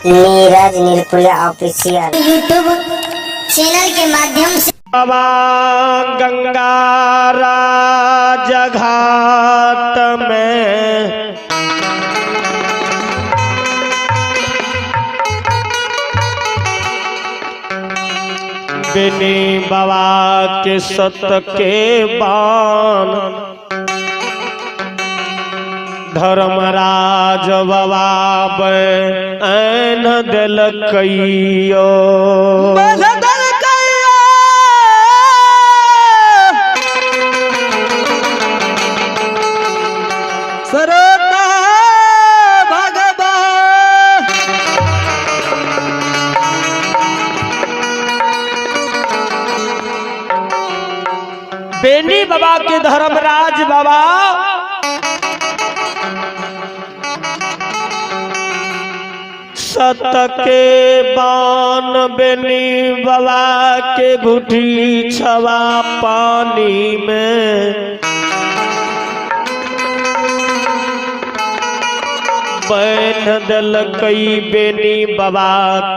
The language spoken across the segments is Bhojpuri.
नीरज नीलपुरिया ऑफिशियल यूट्यूब चैनल के माध्यम से बाबा गंगा राजघाट में बेनी बाबा के सत के बान धर्मराज बाबा बैन दिल कईयो सरोता भगवा बेनी बाबा के धर्मराज बाबा सत के बान बेनी बाबा के घुटी छवा पानी में बैन दल कई बेनी बाबा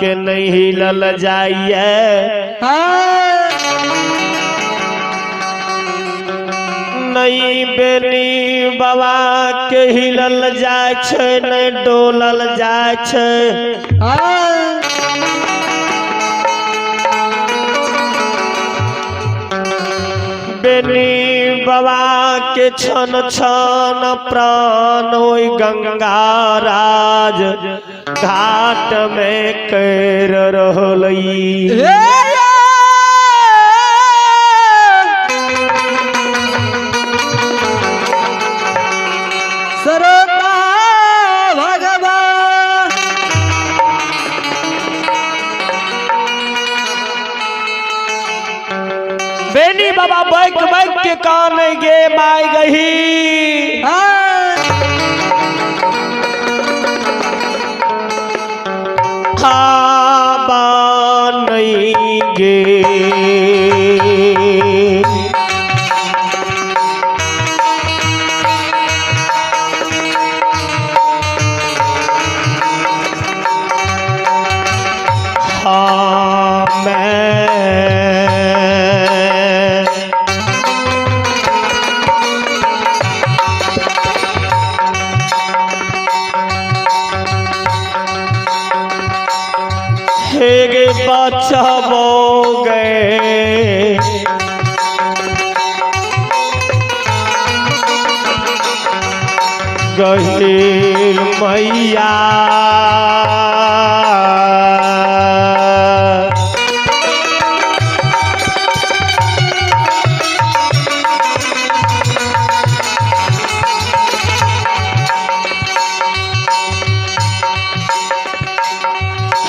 के नहीं हिलल जाइए नहीं बेनी बाबा के हिलल जाय छै नहीं डोलल जाय छै बेनी बाबा के छन छन प्राण होई गंगा राज घाट में कर रहलई सरोता भगवा बेनी बाबा बैक बैक के कान गे माई गही खाबा नहीं गे हेगे बचाबो गए गहिल मैया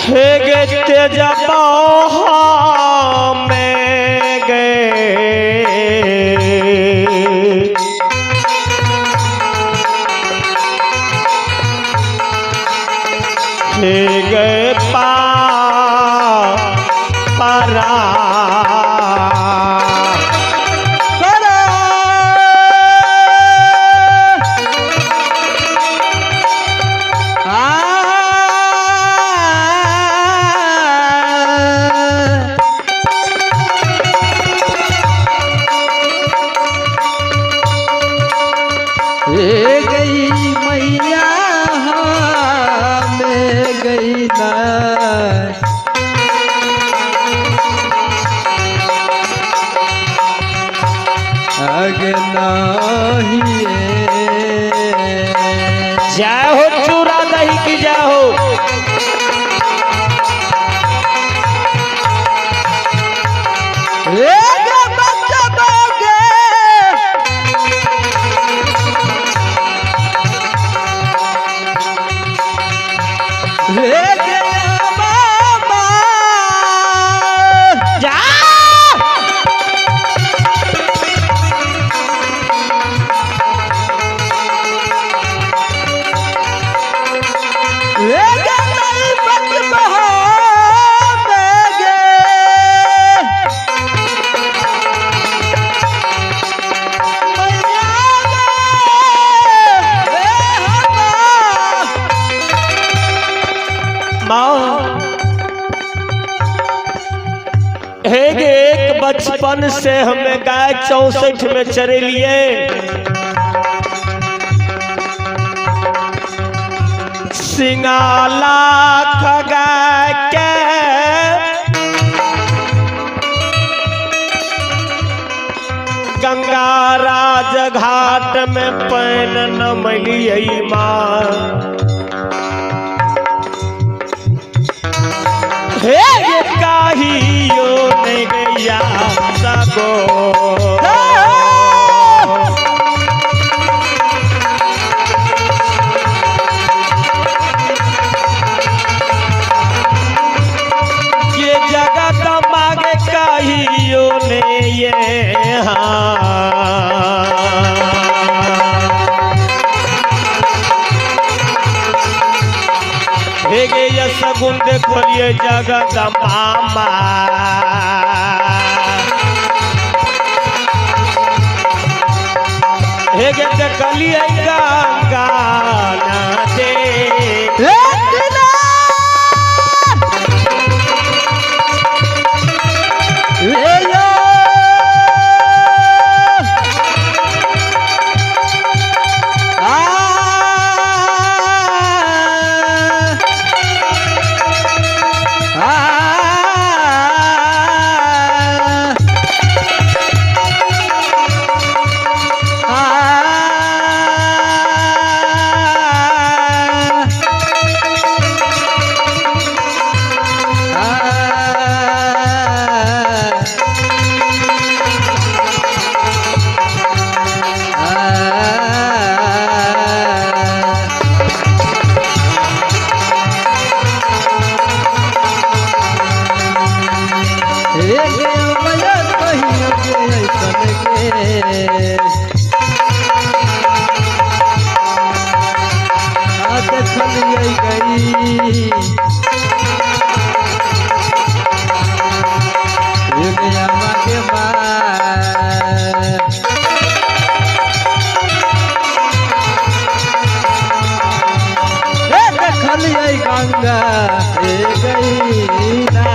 हेगे तेजबा में गए हेगे पारा गई मैया में गई ना जय हो चूरा दही की जय हो माँ एक बचपन से हमें गाय 64 में चरे लिए, सिंगाला गाय के गंगा राज घाट में पैन नमलियै माँ। हे काहियो ने गैया सगो ये जगत मांगे काहियो ने ये हेगे यस गुण देखिए जगत मामा हेगे देखलिए गंगा नदी गंगा गई ना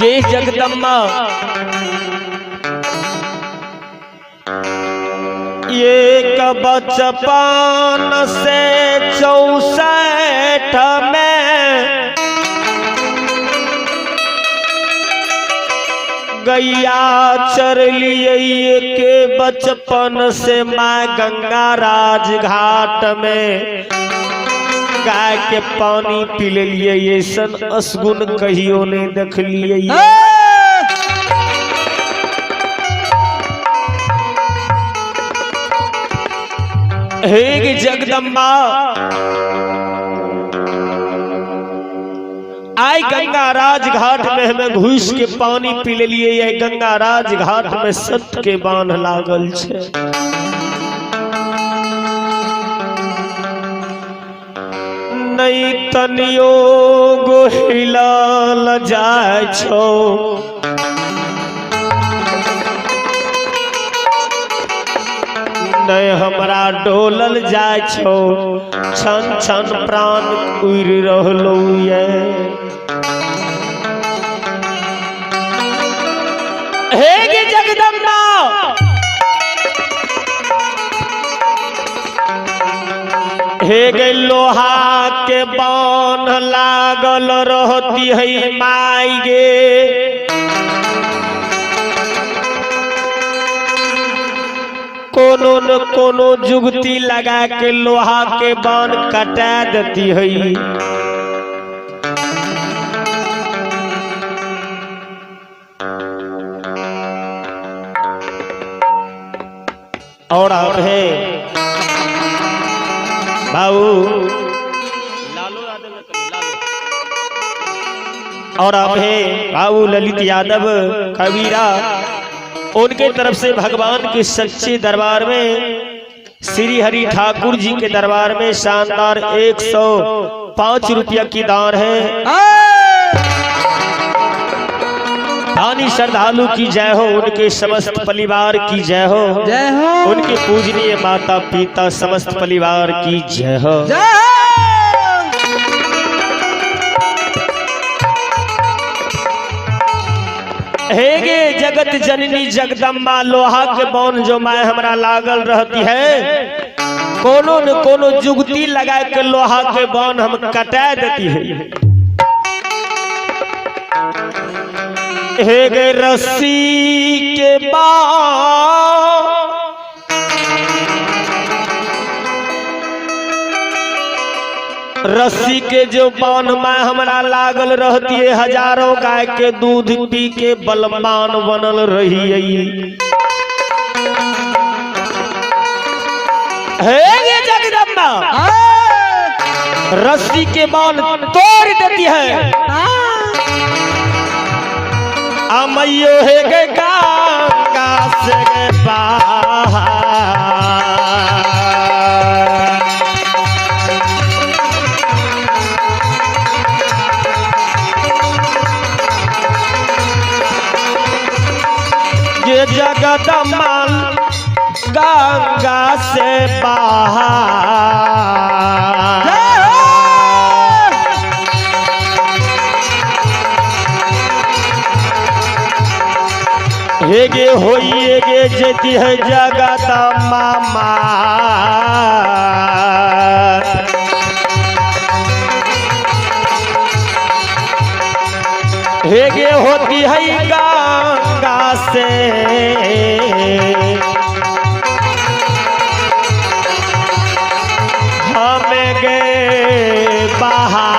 ये जगदम्बा ये बचपन से 64 में गैया चर लिए के बचपन से माँ गंगा राज घाट में गाय के पानी पी लिए ये सन असगुन कहियो ने देख लिए। हे जगदम्बा आई गंगा राज घाट में हमें घुस के पानी पी लिए। ये गंगा राज घाट में सत्य के बांध लागल छे। नहीं तनियो गोहिलाल जाय छो नहीं हमरा डोलल जाय छो छन छन प्राण उड़ रहलो ये। हे जगदम्बा हे गे लोहा के बांध लागल रहती है माई गे। कोनो न कोनो जुगती लगा के लोहा के बांध कटा देती है। और अब है बाबू लालू यादव और अब है बाबू ललित यादव कबीरा। उनके तरफ से भगवान के सच्चे दरबार में श्री हरि ठाकुर जी के दरबार में शानदार 105 रुपया की दान है। धानी श्रद्धालु की जय हो, उनके समस्त परिवार की जय हो, जय हो उनके पूजनीय माता पिता समस्त परिवार की जय हो। जय हो। हे गे जगत जननी जगदम्बा, लोहा के बौन जो मैं हमरा लागल रहती है, कोनो न कोनो जुगती लगा के लोहा के बौन हम कटा देती है। हे गे रस्सी के बाण, रस्सी के जो बाण में हमरा लागल रहती है, हजारों गाय के दूध पी के बलवान बनल रही। हे ये जगदम्बा, रस्सी के बाण तोड़ देती है। अमैयो है गे गंगा से बाहर, ये जगदम्बा गंगा से बाहर। हे गे होइए गे जेती है जगदम्बा माँ, हे गे होती है गंगा से हमें गे बाहर।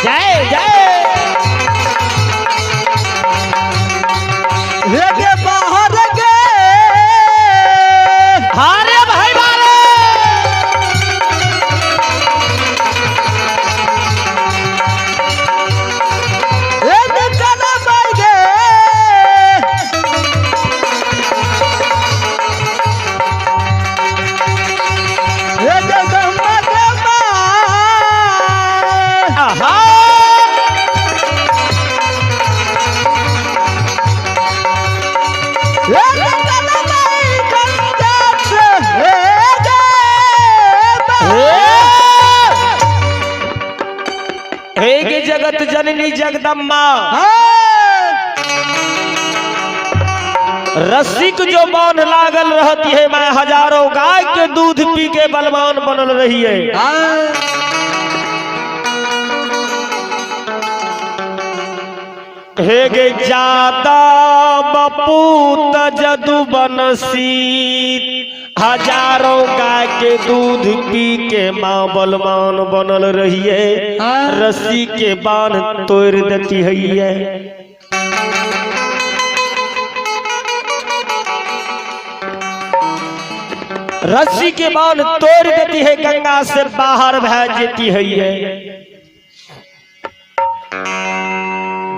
जय जय गे बाहर गे हारे भाई वाले, चला भाई गे जगदम्बा के आहा हे गे जगत जननी जगदम्बा, रस्सी को जो बांध लागल रहती है, मैं हजारों गाय के दूध पी के बलवान बनल रही है। हे गे जादा बपूत जदू बनसी, हजारों गाय के दूध पी के माँ बलवान बनल रही है। रस्सी के बांध तोड़ देती है। रस्सी के बांध तोड़ देती है, गंगा से बाहर भेज देती है।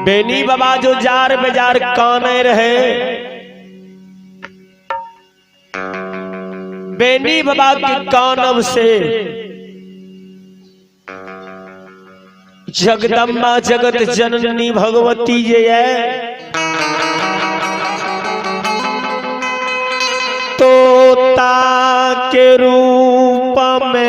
बेनी बाबा जो जार बेजार काने रहे, बेनी बाबा के कानव से जगदम्बा जगत जननी भगवती जे है, तोता के रूप में